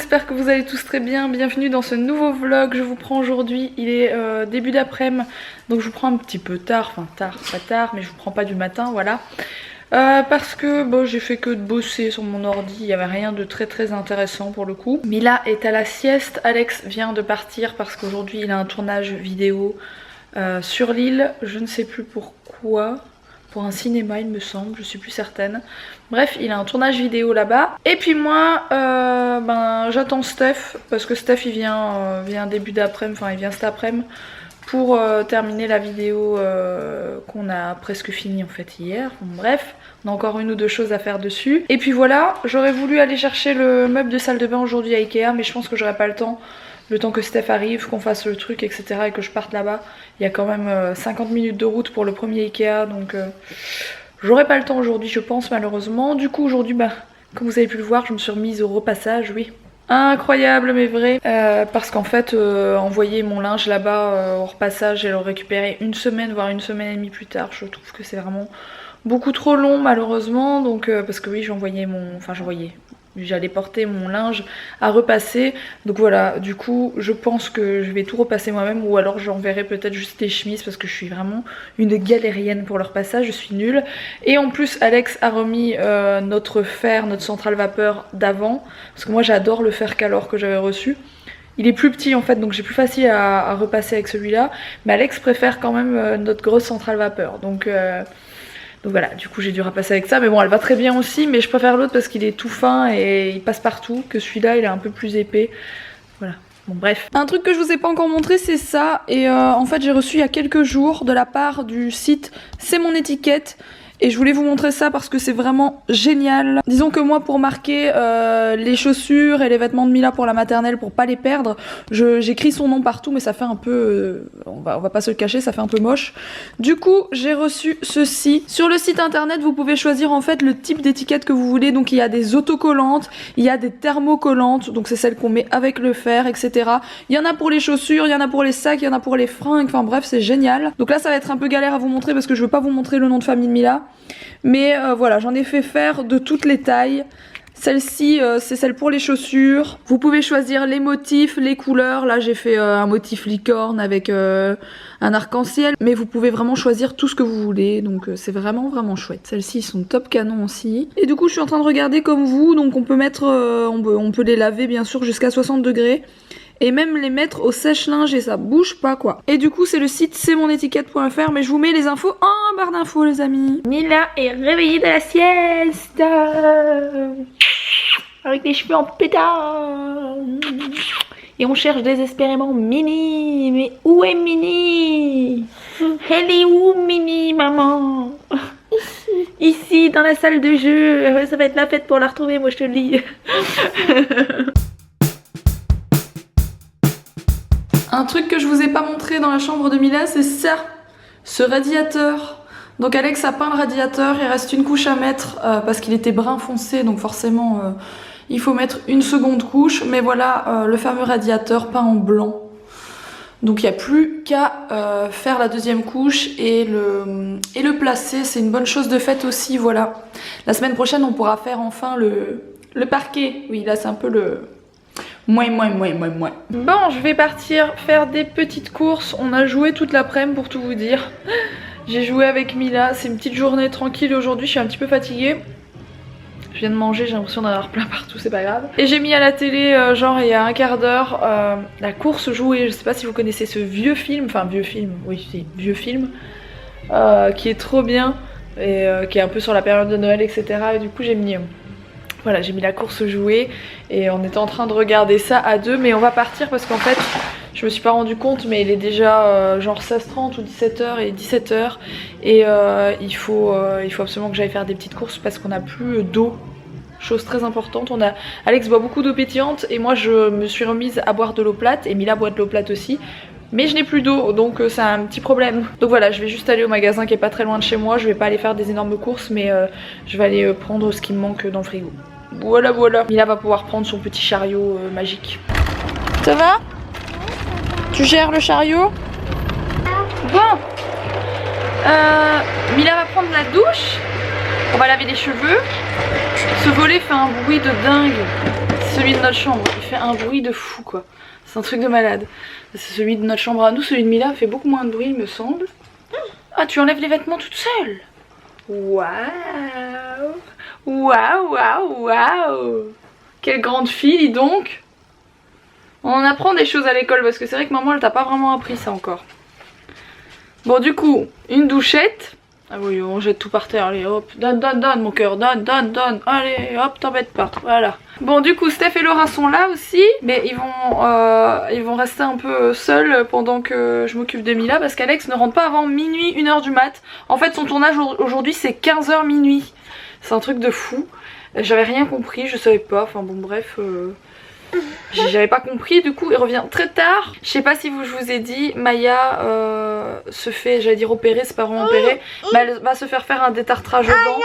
j'espère que vous allez tous très bien. Bienvenue dans ce nouveau vlog. Je vous prends aujourd'hui, il est début d'après-midi, donc je vous prends un petit peu tard, enfin tard, pas tard, mais je vous prends pas du matin, voilà. Parce que bon, j'ai fait que de bosser sur mon ordi, il n'y avait rien de très intéressant pour le coup. Mila est à la sieste, Alex vient de partir parce qu'aujourd'hui il a un tournage vidéo sur l'île, je ne sais plus pourquoi. Pour un cinéma il me semble, je suis plus certaine. Bref, il a un tournage vidéo là-bas. Et puis moi, j'attends Steph, parce que Steph il vient début d'après-midi, enfin il vient cet après-midi pour terminer la vidéo qu'on a presque fini en fait hier. Bon, bref, on a encore une ou deux choses à faire dessus. Et puis voilà, j'aurais voulu aller chercher le meuble de salle de bain aujourd'hui à Ikea, mais je pense que j'aurai pas le temps. Le temps que Steph arrive, qu'on fasse le truc, etc. et que je parte là-bas. Il y a quand même 50 minutes de route pour le premier Ikea, donc j'aurai pas le temps aujourd'hui, je pense, malheureusement. Du coup, aujourd'hui, comme vous avez pu le voir, je me suis remise au repassage, oui. Incroyable, mais vrai. Parce qu'en fait, envoyer mon linge là-bas au repassage et le récupérer une semaine, voire une semaine et demie plus tard, je trouve que c'est vraiment beaucoup trop long, malheureusement. Donc, parce que oui, j'allais porter mon linge à repasser, donc voilà, du coup je pense que je vais tout repasser moi-même, ou alors j'enverrai peut-être juste les chemises parce que je suis vraiment une galérienne pour le repassage, je suis nulle. Et en plus Alex a remis notre centrale vapeur d'avant, parce que moi j'adore le fer Calor que j'avais reçu. Il est plus petit en fait, donc j'ai plus facile à repasser avec celui-là, mais Alex préfère quand même notre grosse centrale vapeur, donc voilà, du coup j'ai dû repasser avec ça, mais bon elle va très bien aussi, mais je préfère l'autre parce qu'il est tout fin et il passe partout, que celui-là il est un peu plus épais, voilà. Bon bref. Un truc que je vous ai pas encore montré c'est ça, et en fait j'ai reçu il y a quelques jours de la part du site C'est Mon Étiquette. Et je voulais vous montrer ça parce que c'est vraiment génial. Disons que moi, pour marquer les chaussures et les vêtements de Mila pour la maternelle, pour pas les perdre, j'écris son nom partout, mais ça fait un peu... on va pas se le cacher, ça fait un peu moche. Du coup, j'ai reçu ceci. Sur le site internet, vous pouvez choisir en fait le type d'étiquette que vous voulez. Donc il y a des autocollantes, il y a des thermocollantes, donc c'est celles qu'on met avec le fer, etc. Il y en a pour les chaussures, il y en a pour les sacs, il y en a pour les fringues, enfin bref, c'est génial. Donc là, ça va être un peu galère à vous montrer parce que je veux pas vous montrer le nom de famille de Mila. Mais voilà, j'en ai fait faire de toutes les tailles. Celle-ci, c'est celle pour les chaussures. Vous pouvez choisir les motifs, les couleurs. Là, j'ai fait un motif licorne avec un arc-en-ciel. Mais vous pouvez vraiment choisir tout ce que vous voulez. Donc c'est vraiment chouette. Celles-ci sont top canon aussi. Et du coup, je suis en train de regarder comme vous. Donc on peut mettre, on peut les laver bien sûr jusqu'à 60 degrés. Et même les mettre au sèche-linge et ça bouge pas quoi. Et du coup c'est le site c'estmonétiquette.fr, mais je vous mets les infos en barre d'infos les amis. Mila est réveillée de la sieste avec les cheveux en pétard. Et on cherche désespérément Mini. Mais où est Mini? Elle est où Mini maman? Ici dans la salle de jeu. Ça va être la fête pour la retrouver, moi je te le dis. Un truc que je vous ai pas montré dans la chambre de Mila, c'est ça, ce radiateur. Donc Alex a peint le radiateur, il reste une couche à mettre parce qu'il était brun foncé, donc forcément il faut mettre une seconde couche. Mais voilà le fameux radiateur peint en blanc. Donc il n'y a plus qu'à faire la deuxième couche et le placer. C'est une bonne chose de fait aussi, voilà. La semaine prochaine on pourra faire enfin le parquet. Oui, là c'est un peu le... Bon, je vais partir faire des petites courses. On a joué toute l'après-midi pour tout vous dire. J'ai joué avec Mila. C'est une petite journée tranquille aujourd'hui. Je suis un petit peu fatiguée. Je viens de manger, j'ai l'impression d'en avoir plein partout, c'est pas grave. Et j'ai mis à la télé, genre il y a un quart d'heure, la course jouée. Je sais pas si vous connaissez ce vieux film. Enfin, vieux film, oui, c'est vieux film. Qui est trop bien. Et qui est un peu sur la période de Noël, etc. Et du coup, j'ai mis... Voilà, j'ai mis la course jouée et on était en train de regarder ça à deux, mais on va partir parce qu'en fait, je me suis pas rendu compte, mais il est déjà genre 16h30 ou 17h et 17h et il faut absolument que j'aille faire des petites courses parce qu'on n'a plus d'eau. Chose très importante, Alex boit beaucoup d'eau pétillante et moi je me suis remise à boire de l'eau plate et Mila boit de l'eau plate aussi. Mais je n'ai plus d'eau, donc c'est un petit problème. Donc voilà, je vais juste aller au magasin qui est pas très loin de chez moi. Je vais pas aller faire des énormes courses, mais je vais aller prendre ce qui me manque dans le frigo. Voilà. Mila va pouvoir prendre son petit chariot magique. Ça va? Tu gères le chariot? Bon. Mila va prendre la douche. On va laver les cheveux. Ce volet fait un bruit de dingue. C'est celui de notre chambre. Il fait un bruit de fou quoi. C'est un truc de malade. C'est celui de notre chambre à nous. Celui de Mila fait beaucoup moins de bruit il me semble. Ah, tu enlèves les vêtements toute seule. Waouh. Waouh, waouh, waouh. Quelle grande fille, dis donc. On en apprend des choses à l'école parce que c'est vrai que maman elle t'a pas vraiment appris ça encore. Bon du coup, une douchette. Ah oui, on jette tout par terre, allez hop, donne, donne, donne mon cœur, donne, donne, donne, allez hop, t'embête pas, voilà. Bon du coup, Steph et Laura sont là aussi, mais ils vont rester un peu seuls pendant que je m'occupe de Mila parce qu'Alex ne rentre pas avant minuit, 1h du mat. En fait son tournage aujourd'hui c'est 15h minuit, c'est un truc de fou. J'avais rien compris, je savais pas, enfin bon bref... J'avais pas compris, du coup il revient très tard. Je sais pas si je vous ai dit, Maya se fait, j'allais dire opérer, c'est pas vraiment opérer, mais elle va se faire un détartrage aux dents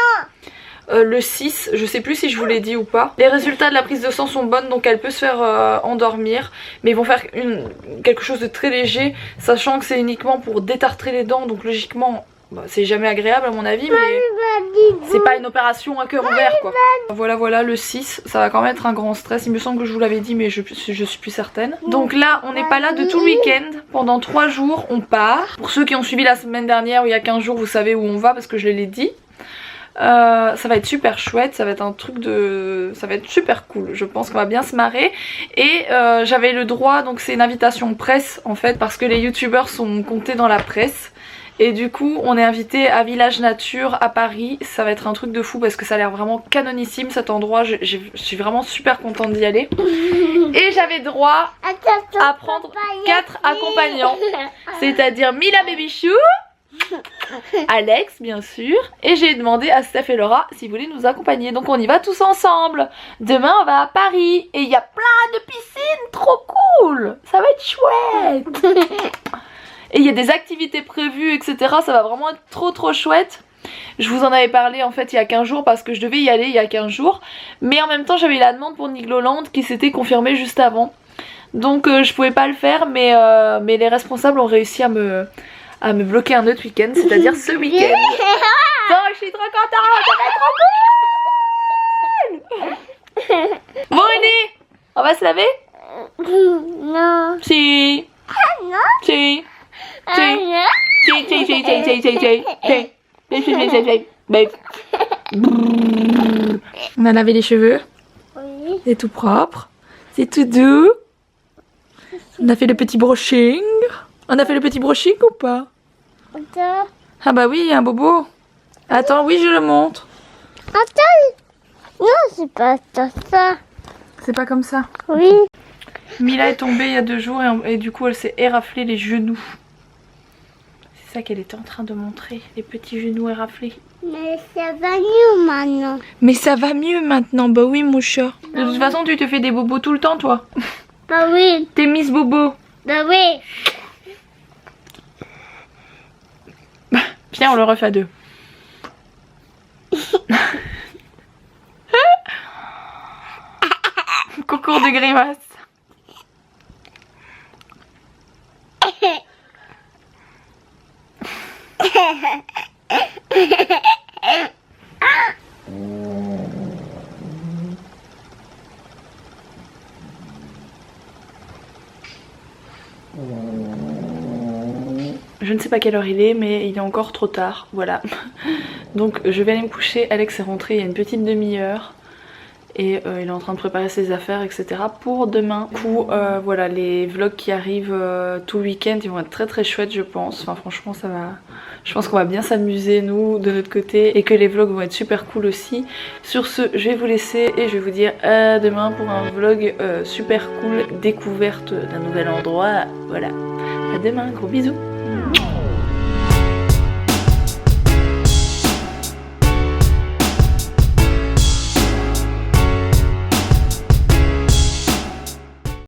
le 6, je sais plus si je vous l'ai dit ou pas. Les résultats de la prise de sang sont bonnes donc elle peut se faire endormir, mais ils vont faire quelque chose de très léger, sachant que c'est uniquement pour détartrer les dents, donc logiquement... Bah, c'est jamais agréable à mon avis, mais c'est pas une opération à cœur ouvert quoi. Voilà voilà, le 6 ça va quand même être un grand stress. Il me semble que je vous l'avais dit mais je suis plus certaine. Donc là on n'est pas là de tout le week-end. Pendant 3 jours on part. Pour ceux qui ont suivi la semaine dernière ou il y a 15 jours, vous savez où on va parce que je l'ai dit. Ça va être super chouette, ça va être un truc de... ça va être super cool, je pense qu'on va bien se marrer. Et j'avais le droit, donc c'est une invitation presse en fait, parce que les youtubeurs sont comptés dans la presse. Et du coup on est invité à Village Nature à Paris. Ça va être un truc de fou parce que ça a l'air vraiment canonissime cet endroit. Je suis vraiment super contente d'y aller. Et j'avais droit à prendre 4 accompagnants. C'est-à-dire Mila Babychou, Alex bien sûr. Et j'ai demandé à Steph et Laura s'ils voulaient nous accompagner. Donc on y va tous ensemble. Demain on va à Paris. Et il y a plein de piscines, trop cool. Ça va être chouette. Et il y a des activités prévues etc, ça va vraiment être trop chouette. Je vous en avais parlé en fait il y a 15 jours parce que je devais y aller il y a 15 jours. Mais en même temps j'avais la demande pour Nigloland qui s'était confirmée juste avant. Donc je pouvais pas le faire mais les responsables ont réussi à me bloquer un autre week-end, c'est-à-dire ce week-end. Donc je suis trop contente, ça va être trop cool. Bon René, on va se laver? Non. Si. Non. Si. On a lavé les cheveux. Oui. C'est tout propre. C'est tout doux. On a fait le petit brushing. On a fait le petit brushing ou pas? Ah bah oui, il y a un bobo. Attends, oui, je le montre. Attends. Non, c'est pas ça. C'est pas comme ça? Oui. Mila est tombée il y a 2 jours et du coup elle s'est éraflé les genoux. C'est ça qu'elle était en train de montrer, les petits genoux éraflés. Mais ça va mieux maintenant. Mais ça va mieux maintenant, bah oui mon chat. De toute façon tu te fais des bobos tout le temps toi. Bah oui. T'es Miss Bobo. Bah oui. Viens on le refait à 2. Concours de grimaces. Je ne sais pas quelle heure il est mais il est encore trop tard, voilà. Donc je vais aller me coucher, Alex est rentré il y a une petite demi-heure. Et il est en train de préparer ses affaires etc pour demain. Du coup voilà, les vlogs qui arrivent tout le week-end ils vont être très chouettes je pense. Enfin franchement ça va, je pense qu'on va bien s'amuser nous de notre côté et que les vlogs vont être super cool aussi. Sur ce je vais vous laisser et je vais vous dire à demain pour un vlog super cool, découverte d'un nouvel endroit. Voilà, à demain, gros bisous.